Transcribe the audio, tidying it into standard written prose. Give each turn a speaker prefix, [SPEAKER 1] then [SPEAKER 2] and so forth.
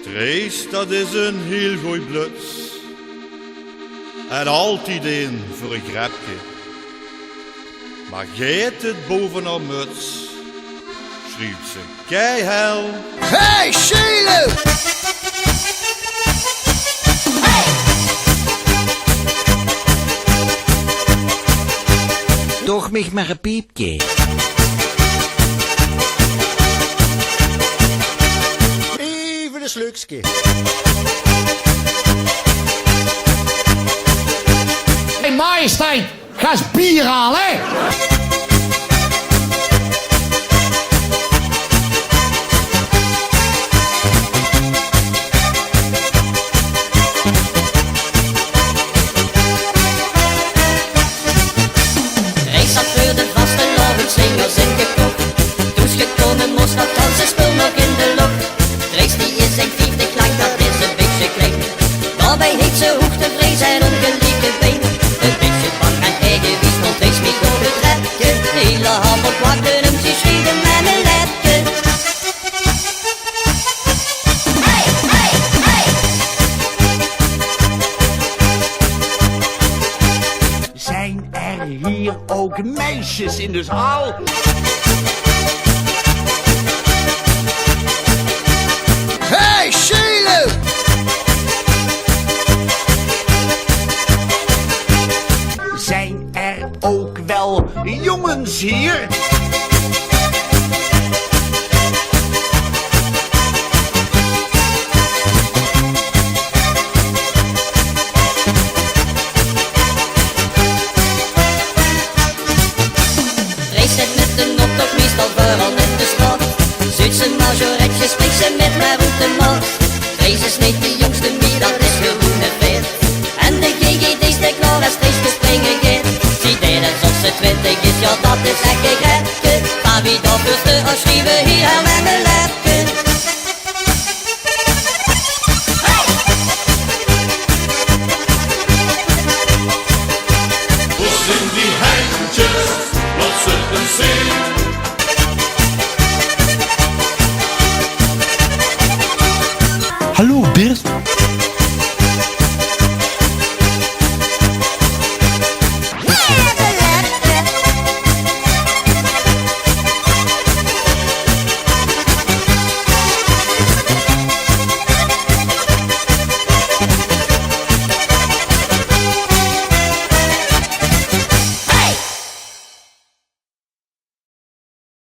[SPEAKER 1] Trees, dat is een heel goed bluts. En altijd een voor een grapje. Maar geet het boven haar muts, schreeuwt ze keihel.
[SPEAKER 2] Hey, Sheila!
[SPEAKER 3] Toch mich maar een piepje.
[SPEAKER 2] Even een slukske.
[SPEAKER 4] Hey majesteit, ga eens bier halen, hè?
[SPEAKER 5] Reis had voor de vaste slingers ingekocht. Toen is gekomen moest dat ganse spul nog in de lok. Reis die is zijn vierde klank, dat is een beetje klein. Daarbij heeft ze hoogtevrees en ongelijke been. Een beetje bang en eigenwies, want Reis mee door het redje. De hele hammer plakte hem, ze schreeuwde met een lepje. Hey, hey, hey!
[SPEAKER 3] Zijn er hier ook meisjes in de zaal?
[SPEAKER 2] Hey, Sheila!
[SPEAKER 3] Zijn er ook wel jongens hier?
[SPEAKER 5] Reis zit met de not toch meestal vooral in de stad. Zuidse majoretje spreekt ze met haar uit de maat. Reis is niet de jongste meer, dat is gewoon een feit. En de GGD steekt klaar als Reis gespringen gaat. Zie dit eens als ze 20 is, ja dat is echt een grapje. Maar wie dat wist, als schreeuwen hier aan mijn lepje.
[SPEAKER 1] Wat zijn die handjes, wat ze een zin.